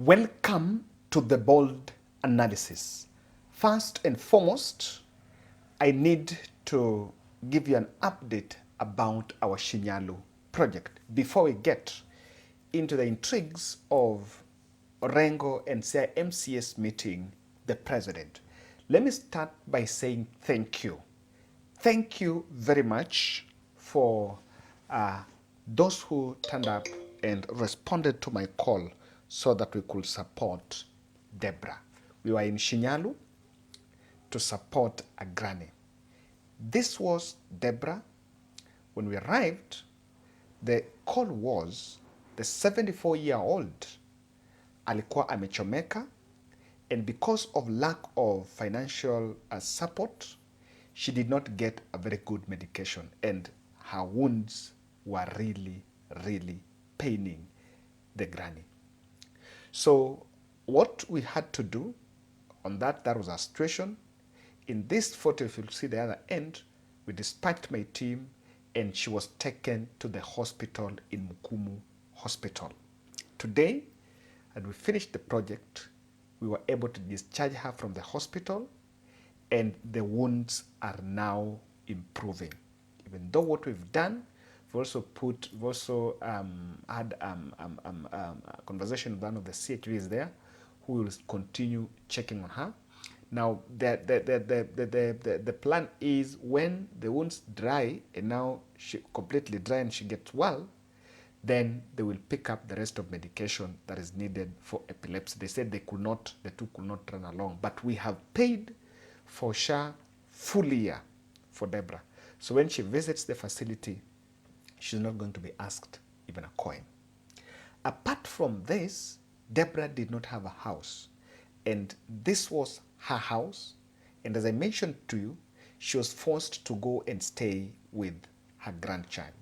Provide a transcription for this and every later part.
Welcome to the bold analysis. First and foremost, I need to give you an update about our Shinyalu project before we get into the intrigues of Orengo and Siaya MCS meeting the president. Let me start by saying thank you. Thank you very much for those who turned up and responded to my call so that we could support Deborah. We were in Shinyalu to support a granny. This was Deborah. When we arrived, the call was the 74-year-old alikuwa amechomeka, and because of lack of financial support, she did not get a very good medication, and her wounds were really, really paining the granny. So what we had to do on that was a situation. In this photo, if you see the other end, we dispatched my team and she was taken to the hospital in Mukumu Hospital. Today, as we finished the project, we were able to discharge her from the hospital and the wounds are now improving. Even though what we've done, we've also had a conversation with one of the CHVs there who will continue checking on her. Now, the plan is when the wounds dry and now she completely dry and she gets well, then they will pick up the rest of medication that is needed for epilepsy. They said the two could not run along, but we have paid for SHA full year for Deborah. So when she visits the facility, she's not going to be asked even a coin. Apart from this, Deborah did not have a house, and this was her house. And as I mentioned to you, she was forced to go and stay with her grandchild.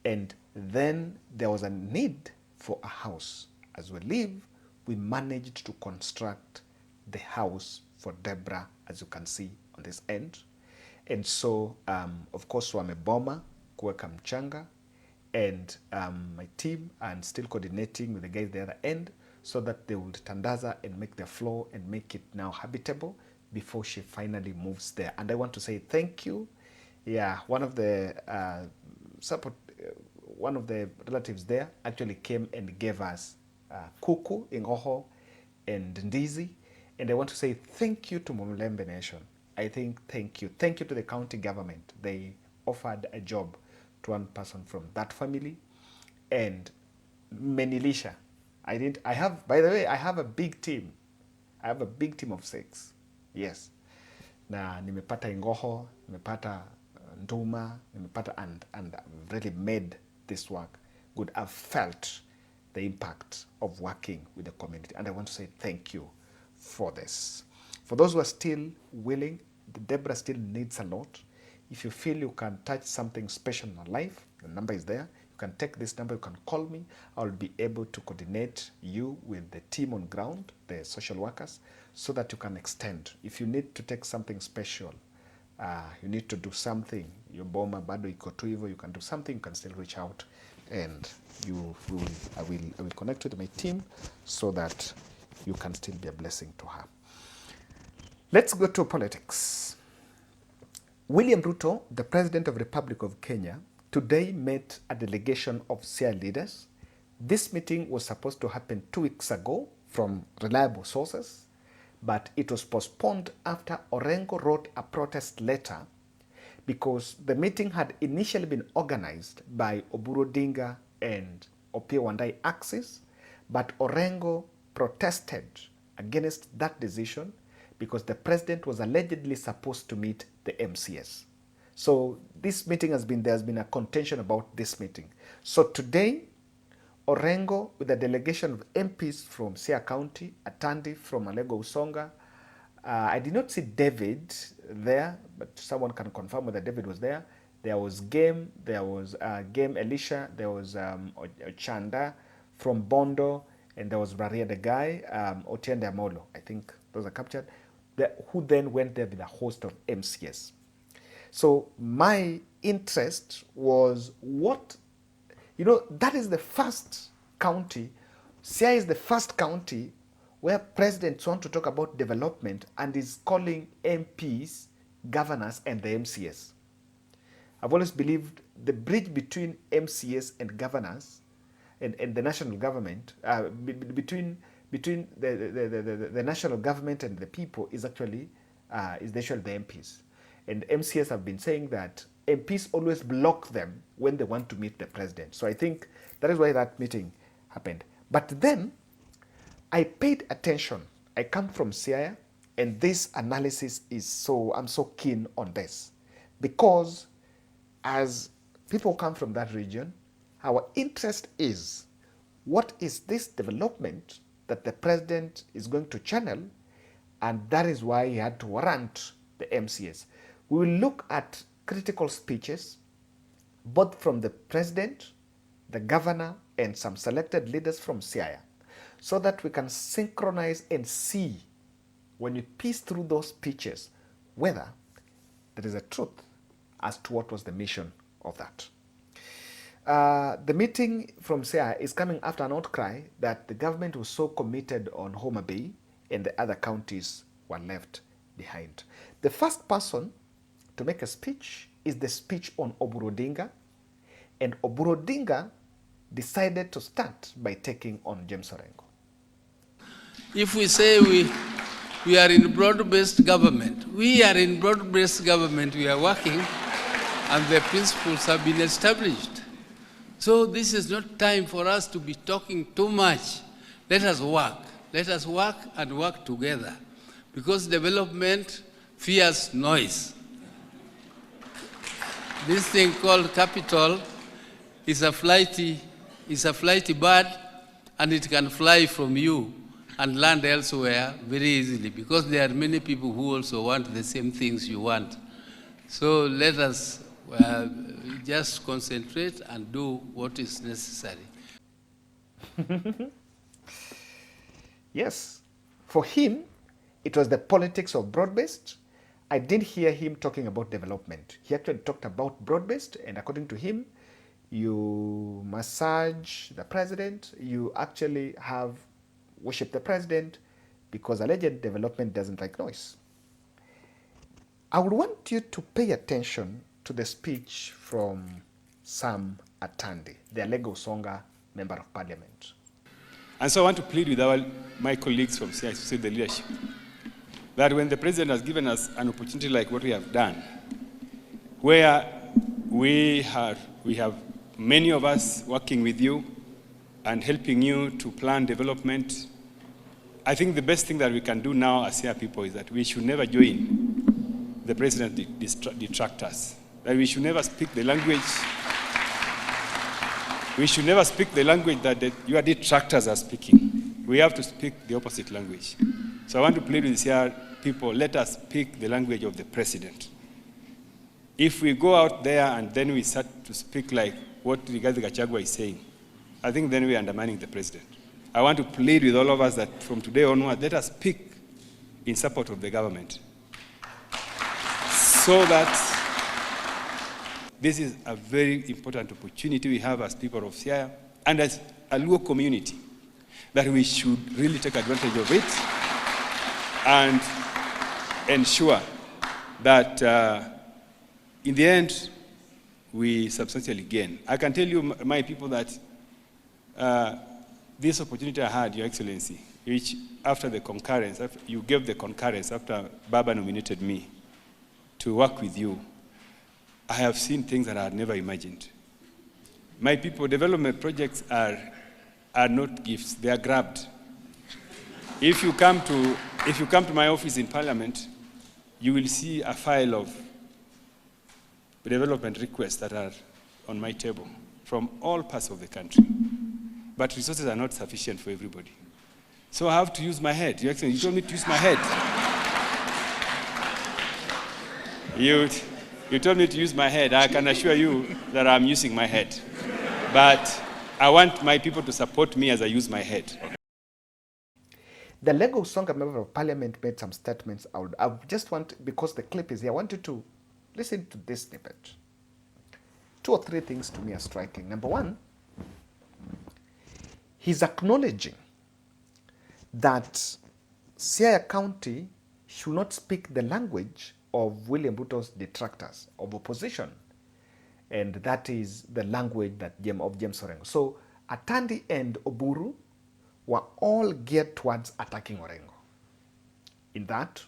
And then there was a need for a house. As we leave, we managed to construct the house for Deborah, as you can see on this end. And so, of course, wameboma kuweka mchanga, and my team are still coordinating with the guys at the other end so that they will tandaza and make the floor and make it now habitable before she finally moves there. And I want to say thank you. Yeah, one of the relatives there actually came and gave us kuku, ingoho, and ndizi. And I want to say thank you to Mumulembe Nation. I think thank you. Thank you to the county government. They offered a job to one person from that family. And Menilisha. By the way, I have a big team. I have a big team of 6. Yes. Na nimepata ingoho, nimepata nduma, nimepata, and I've really made this work good. I've felt the impact of working with the community, and I want to say thank you for this. For those who are still willing, Deborah still needs a lot. If you feel you can touch something special in her life, the number is there. You can take this number, you can call me. I'll be able to coordinate you with the team on ground, the social workers, so that you can extend. If you need to take something special, you need to do something, your boma bado iko tu hivyo, you can do something, you can still reach out, and I will connect with my team so that you can still be a blessing to her. Let's go to politics. William Ruto, the President of the Republic of Kenya, today met a delegation of Siaya leaders. This meeting was supposed to happen 2 weeks ago from reliable sources, but it was postponed after Orengo wrote a protest letter because the meeting had initially been organized by Oburu Dinga and Opie Wandai Axis, but Orengo protested against that decision because the president was allegedly supposed to meet the MCS. So this meeting there's been a contention about this meeting. So today, Orengo, with a delegation of MPs from Siaya County, Atandi from Alego Usonga, I did not see David there, but someone can confirm whether David was there. There was Game, Elisha, there was Chanda from Bondo, and there was Raria the guy, Otiende Amolo, I think those are captured, who then went there with a host of MCS. So my interest was that is the first county Siaya is the first county where presidents want to talk about development and is calling MPs, governors, and the MCS. I've always believed the bridge between MCS and governors and the national government, between the national government and the people is actually the MPs. And MCS have been saying that MPs always block them when they want to meet the president. So I think that is why that meeting happened. But then I paid attention. I come from Siaya, and this analysis is I'm so keen on this because as people come from that region, our interest is what is this development that the president is going to channel, and that is why he had to warrant the MCS. We will look at critical speeches, both from the president, the governor, and some selected leaders from Siaya, so that we can synchronize and see, when you piece through those speeches, whether there is a truth as to what was the mission of that. The meeting from Siaya is coming after an outcry that the government was so committed on Homa Bay and the other counties were left behind. The first person to make a speech is the speech on Oburu, and Oburu decided to start by taking on James Orengo. If we say we are in broad-based government, we are in broad-based government, we are working, and the principles have been established. So this is not time for us to be talking too much. Let us work. Let us work and work together, because development fears noise. This thing called capital is a flighty bird, and it can fly from you and land elsewhere very easily, because there are many people who also want the same things you want. So let us just concentrate and do what is necessary. Yes, for him, it was the politics of broad-based. I didn't hear him talking about development. He actually talked about broad-based, and according to him, you massage the president, you actually have worship the president, because alleged development doesn't like noise. I would want you to pay attention to the speech from Sam Atandi, the Lego Songa Member of Parliament. And so I want to plead with my colleagues from CICC, the leadership, that when the president has given us an opportunity like what we have done, where we have many of us working with you and helping you to plan development, I think the best thing that we can do now as Siaya people is that we should never join the president's detractors, that we should never speak the language. We should never speak the language that your detractors are speaking. We have to speak the opposite language. So I want to plead with Siaya people, let us speak the language of the president. If we go out there and then we start to speak like what Rigathi Gachagua is saying, I think then we are undermining the president. I want to plead with all of us that from today onward, let us speak in support of the government, so that this is a very important opportunity we have as people of Siaya and as a Luo community, that we should really take advantage of it and ensure that in the end, we substantially gain. I can tell you, my people, that this opportunity I had, Your Excellency, which after the concurrence, you gave the concurrence after Baba nominated me to work with you, I have seen things that I had never imagined. My people, development projects are not gifts, they are grabbed. If you come to my office in Parliament, you will see a file of development requests that are on my table from all parts of the country. But resources are not sufficient for everybody. So I have to use my head. You told me to use my head. You told me to use my head. I can assure you that I'm using my head. But I want my people to support me as I use my head. The Lego Songa Member of Parliament made some statements. I just want, because the clip is here, I want you to listen to this snippet. 2 or 3 things to me are striking. Number one, he's acknowledging that Siaya County should not speak the language of William Ruto's detractors, of opposition. And that is the language of James Orengo. So Atandi and Oburu were all geared towards attacking Orengo. In that,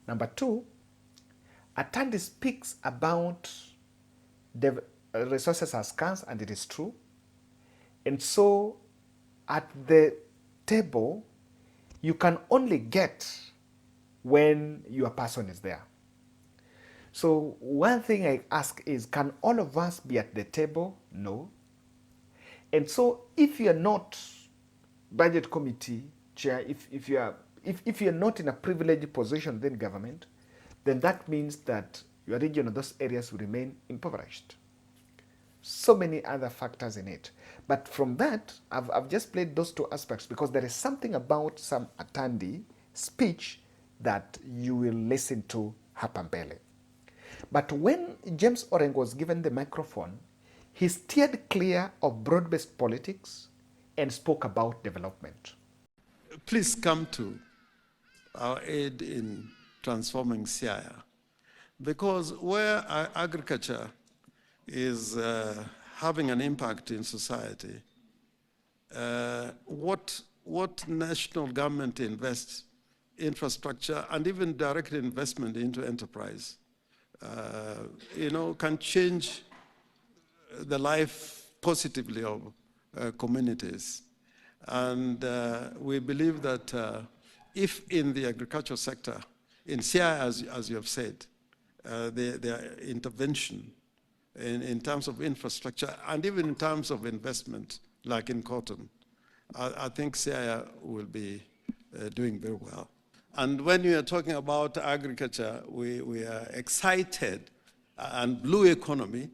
number two, Atandi speaks about the resources are scarce, and it is true. And so at the table, you can only get when your person is there. So one thing I ask is, can all of us be at the table? No. And so if you're not budget committee chair, if you're not in a privileged position within government, then that means that your region or those areas will remain impoverished. So many other factors in it. But from that, I've just played those two aspects because there is something about some Atandi speech that you will listen to hapa mbele. But when James Orengo was given the microphone, he steered clear of broad-based politics and spoke about development. Please come to our aid in transforming Siaya, because where agriculture is having an impact in society, what national government invests, infrastructure, and even direct investment into enterprise, can change the life positively of communities. And we believe that if in the agricultural sector, in Siaya, as you have said, the intervention in terms of infrastructure and even in terms of investment, like in cotton, I think Siaya will be doing very well. And when we are talking about agriculture, we are excited and blue economy,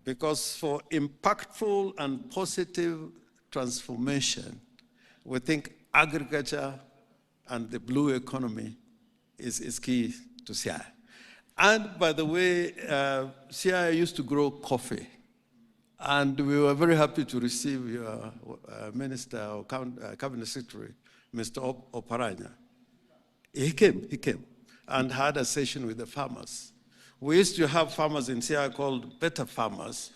because for impactful and positive transformation, we think agriculture and the blue economy is key to Siaya. And by the way, Siaya used to grow coffee. And we were very happy to receive your minister or cabinet secretary, Mr. Oparanya. He came and had a session with the farmers. We used to have farmers in Siaya called better farmers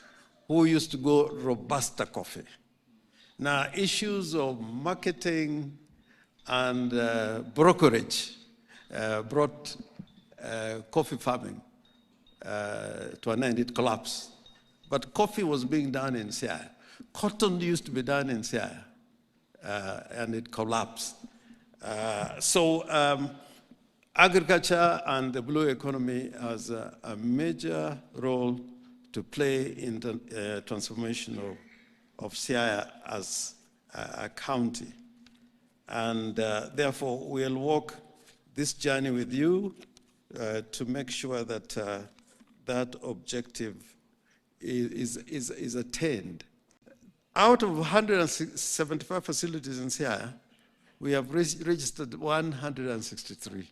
who used to go Robusta coffee. Now, issues of marketing and brokerage brought coffee farming to an end. It collapsed. But coffee was being done in Siaya. Cotton used to be done in Siaya, and it collapsed. Agriculture and the blue economy has a major role to play in the transformation of Siaya as a county. And therefore, we'll walk this journey with you to make sure that that objective is attained. Out of 175 facilities in Siaya, we have registered 163.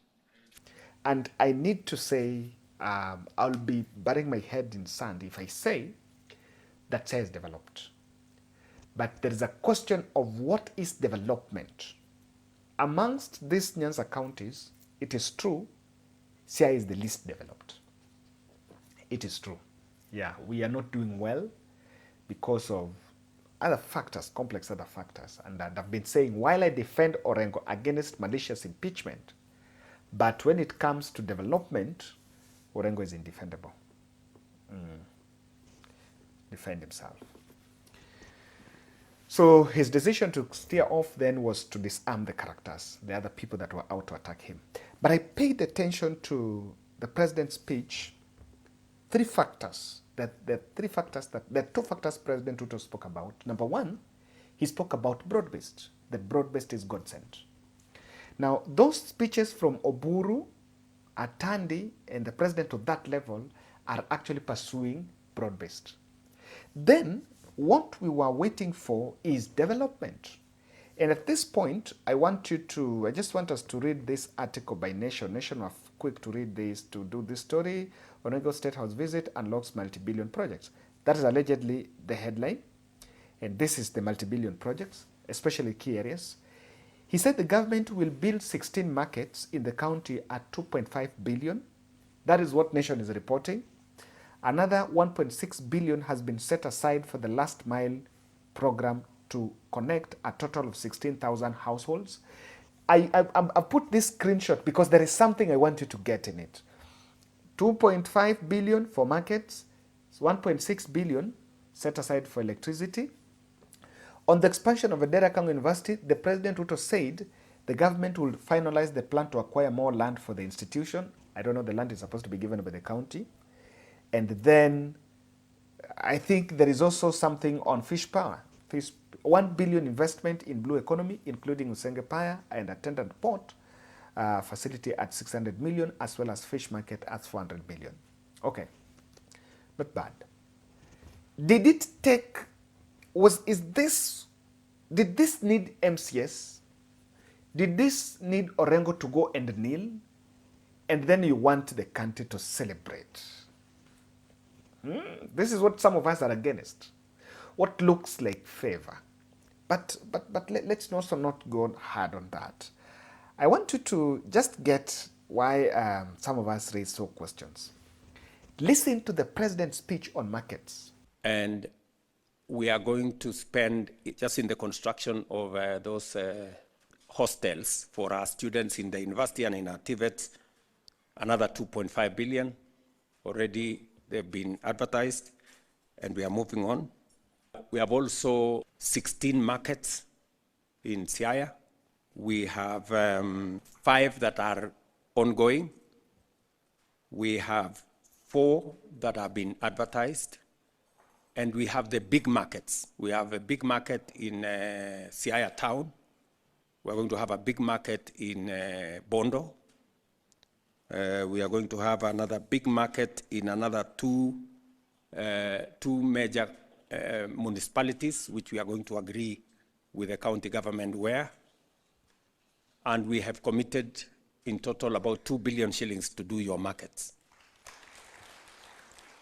And I need to say, I'll be burying my head in sand if I say that Siaya is developed. But there is a question of what is development. Amongst these Nyanza counties, it is true, Siaya is the least developed. It is true. Yeah, we are not doing well because of other factors, complex other factors. And I've been saying, while I defend Orengo against malicious impeachment, but when it comes to development, Orengo is indefendable. Defend himself. So his decision to steer off then was to disarm the characters, the other people that were out to attack him. But I paid attention to the president's speech, there are two factors President Ruto spoke about. Number one, he spoke about broad-based. The broad-based is God-sent. Now, those speeches from Oburu, Atandi, and the president of that level are actually pursuing broad-based. Then, what we were waiting for is development. And at this point, I just want us to read this article by Nation. Nation were quick to read this, to do this story. Orengo State House visit unlocks multi-billion projects. That is allegedly the headline. And this is the multi-billion projects. especially key areas. He said the government will build 16 markets in the county at 2.5 billion. That is what Nation is reporting. Another 1.6 billion has been set aside for the last mile program to connect a total of 16,000 households. I put this screenshot because there is something I want you to get in it. 2.5 billion for markets, 1.6 billion set aside for electricity. On the expansion of Edera Kango University, the President Ruto said the government will finalize the plan to acquire more land for the institution. I don't know, the land is supposed to be given by the county. And then I think there is also something on fish power. 1 billion investment in blue economy, including Usenge Paya and attendant port facility at 600 million, as well as fish market at 400 million. Okay, not bad. Did it take, did this need MCS? Did this need Orengo to go and kneel? And then you want the country to celebrate? This is what some of us are against. What looks like favor. But let's also not go hard on that. I want you to just get why some of us raise so questions. Listen to the president's speech on markets. And we are going to spend, just in the construction of those hostels for our students in the university and in our TVETs, another 2.5 billion. Already they've been advertised, and we are moving on. We have also 16 markets in Siaya. We have 5 that are ongoing. We have 4 that have been advertised. And we have the big markets. We have a big market in Siaya town. We're going to have a big market in Bondo. We are going to have another big market in another two major municipalities, which we are going to agree with the county government where. And we have committed in total about 2 billion shillings to do your markets.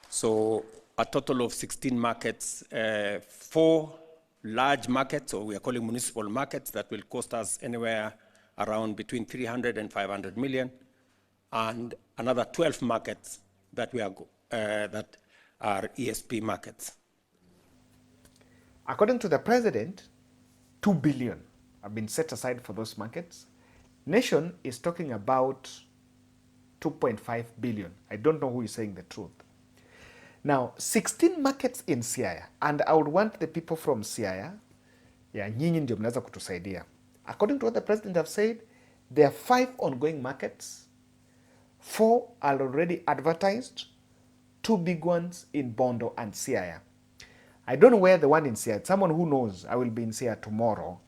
So a total of 16 markets, 4 large markets, or we are calling municipal markets, that will cost us anywhere around between 300 and 500 million, and another 12 markets that that are ESP markets. According to the president, 2 billion have been set aside for those markets. Nation is talking about 2.5 billion. I don't know who is saying the truth. Now, 16 markets in Siaya, and I would want the people from Siaya, nyinyi ndio mnaweza kutusaidia. According to what the president have said, there are 5 ongoing markets. 4 are already advertised, 2 big ones in Bondo and Siaya. I don't know where the one in Siaya, someone who knows, I will be in Siaya tomorrow.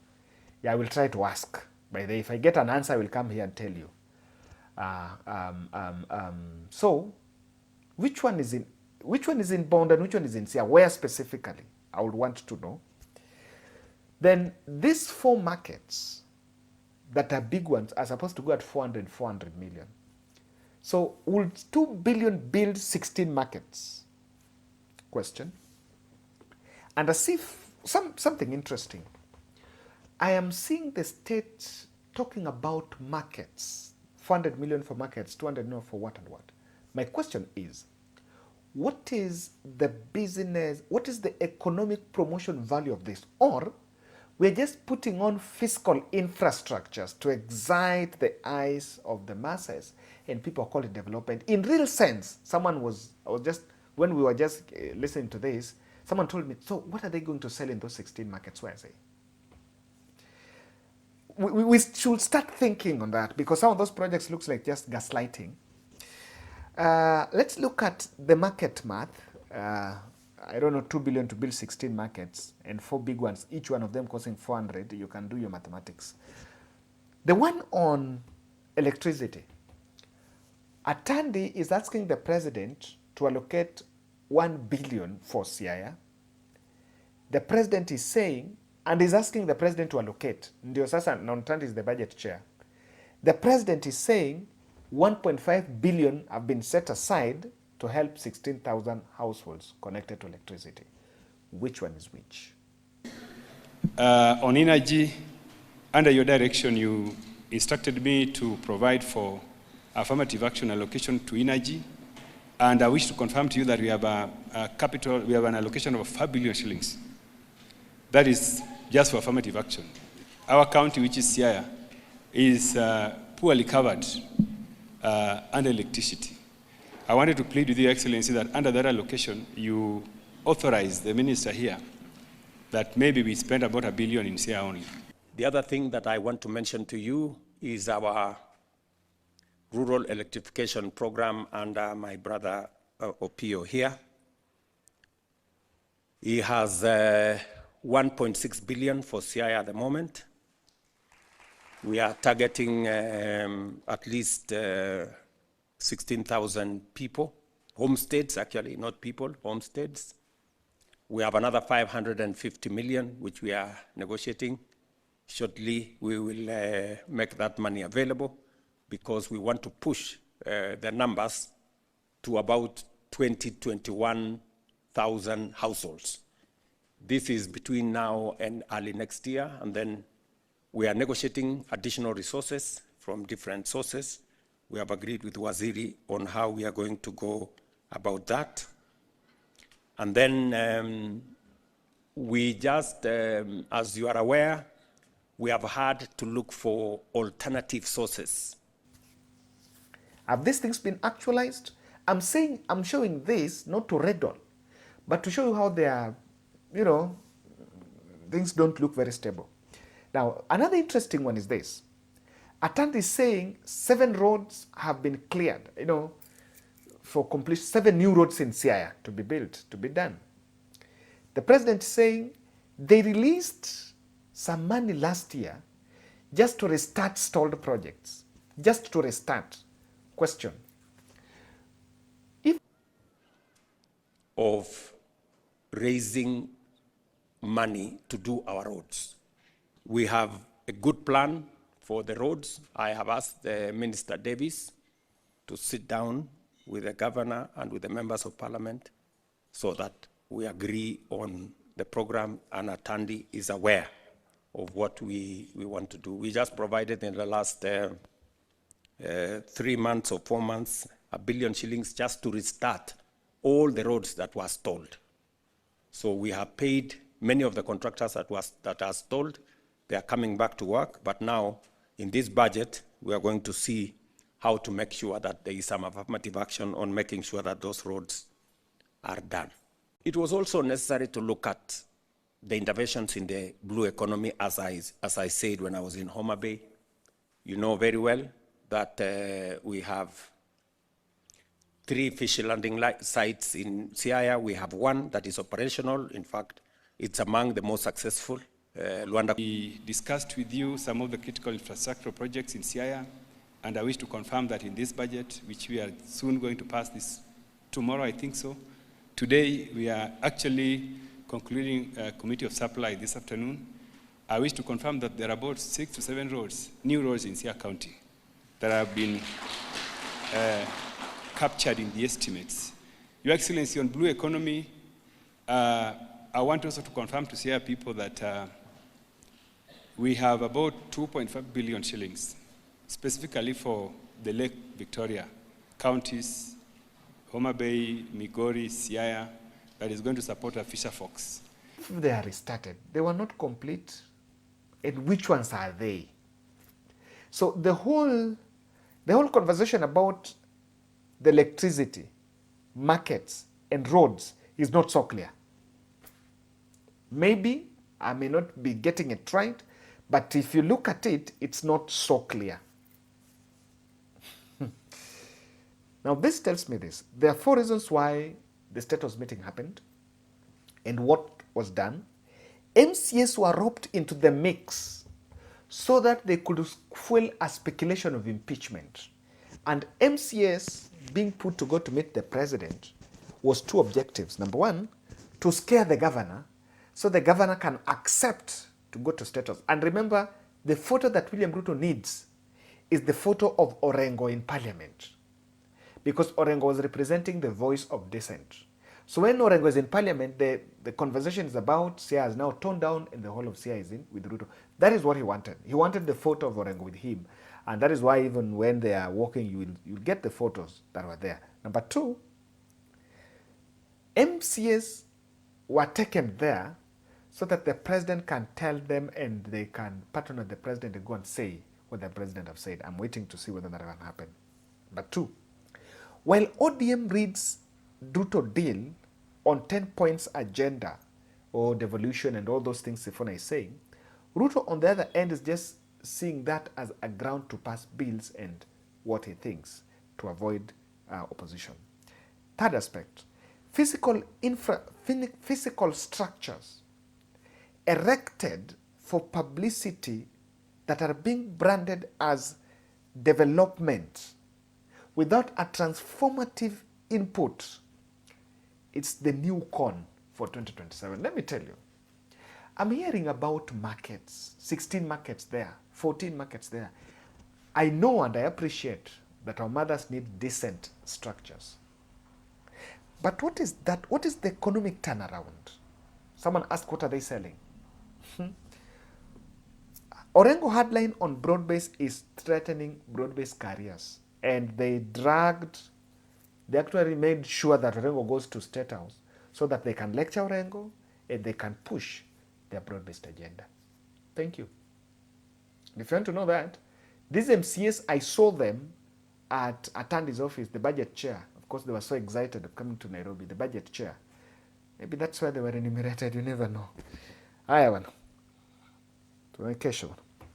I will try to ask. By the way, if I get an answer, I will come here and tell you. So, which one is in Bondo and which one is in Siaya? Where specifically? I would want to know. Then these 4 markets that are big ones are supposed to go at 400 million. So will 2 billion build 16 markets? Question. And I see something interesting. I am seeing the state talking about markets. 400 million for markets, 200 million for what and what. My question is, what is the business, what is the economic promotion value of this? Or we're just putting on fiscal infrastructures to excite the eyes of the masses, and people call it development. In real sense, when we were just listening to this, someone told me, so what are they going to sell in those 16 markets? Where I say? We should start thinking on that, because some of those projects looks like just gaslighting. Let's look at the market math. I don't know, 2 billion to build 16 markets and 4 big ones, each one of them costing 400. You can do your mathematics. The one on electricity. Atandi is asking the president to allocate 1 billion for Siaya. The president is saying, and is asking the president to allocate. Ndio sasa, Atandi is the budget chair. The president is saying 1.5 billion have been set aside to help 16,000 households connected to electricity. Which one is which? On energy, under your direction, you instructed me to provide for affirmative action allocation to energy. And I wish to confirm to you that we have we have an allocation of 5 billion shillings. That is just for affirmative action. Our county, which is Siaya, is poorly covered under electricity. I wanted to plead with Your Excellency that under that allocation, you authorize the minister here that maybe we spend about $1 billion in Siaya only. The other thing that I want to mention to you is our rural electrification program under my brother Opio here. He has 1.6 billion for Siaya at the moment. We are targeting at least 16,000 people, homesteads actually, not people, homesteads. We have another 550 million, which we are negotiating. Shortly, we will make that money available because we want to push the numbers to about 21,000 households. This is between now and early next year, and then we are negotiating additional resources from different sources. We have agreed with Waziri on how we are going to go about that. And then we just, as you are aware, we have had to look for alternative sources. Have these things been actualized? I'm showing this not to redon, but to show you how they are, things don't look very stable. Now, another interesting one is this. Atandi is saying 7 roads have been cleared, for completion, 7 new roads in Siaya to be built, to be done. The president is saying they released some money last year just to restart stalled projects, just to restart. Question. Of raising money to do our roads. We have a good plan for the roads. I have asked the Minister Davis to sit down with the governor and with the members of parliament so that we agree on the program and Atandi is aware of what we want to do. We just provided in the last 3 months or 4 months, 1 billion shillings just to restart all the roads that were stalled. So we have paid many of the contractors that are stalled. They are coming back to work, but now in this budget, we are going to see how to make sure that there is some affirmative action on making sure that those roads are done. It was also necessary to look at the interventions in the blue economy, as I said when I was in Homa Bay. You know very well that we have 3 fish landing sites in Siaya. We have 1 that is operational. In fact, it's among the most successful. Luanda. We discussed with you some of the critical infrastructure projects in Siaya, and I wish to confirm that in this budget, which we are soon going to pass this tomorrow, I think so. Today, we are actually concluding a committee of supply this afternoon. I wish to confirm that there are about 6 to 7 roads, new roads in Siaya County that have been captured in the estimates. Your Excellency, on blue economy, I want also to confirm to Siaya people that we have about 2.5 billion shillings, specifically for the Lake Victoria counties, Homa Bay, Migori, Siaya, that is going to support our fisher folks. If they are restarted, they were not complete, and which ones are they? So the whole conversation about the electricity, markets, and roads is not so clear. Maybe I may not be getting it right, but if you look at it, it's not so clear. Now, this tells me this. There are 4 reasons why the status meeting happened and what was done. MCAs were roped into the mix so that they could fuel a speculation of impeachment. And MCAs being put to go to meet the president was 2 objectives. Number 1, to scare the governor so the governor can accept to go to status. And remember, the photo that William Ruto needs is the photo of Orengo in parliament, because Orengo was representing the voice of dissent. So when Orengo is in parliament, the conversation is about Siaya is now toned down and the whole of Siaya is in with Ruto. That is what he wanted. He wanted the photo of Orengo with him. And that is why even when they are walking, you'll get the photos that were there. Number two, MCAs were taken there so that the president can tell them and they can patronage the president and go and say what the president have said. I'm waiting to see whether that can happen. But two, while ODM reads Ruto deal on 10 points agenda or devolution and all those things Sifuna is saying, Ruto on the other end is just seeing that as a ground to pass bills and what he thinks to avoid opposition. Third aspect, physical structures erected for publicity that are being branded as development without a transformative input. It's the new con for 2027. Let me tell you, I'm hearing about markets, 16 markets there, 14 markets there. I know and I appreciate that our mothers need decent structures. But what is that? What is the economic turnaround? Someone asked, what are they selling? Orengo hardline on broad-based is threatening broad-based careers. And they actually made sure that Orengo goes to State House so that they can lecture Orengo and they can push their broad-based agenda. Thank you. If you want to know that, these MCAs, I saw them at Atandi's office, the budget chair. Of course, they were so excited of coming to Nairobi, the budget chair. Maybe that's why they were enumerated, you never know. Haya bwana, tuone kesho.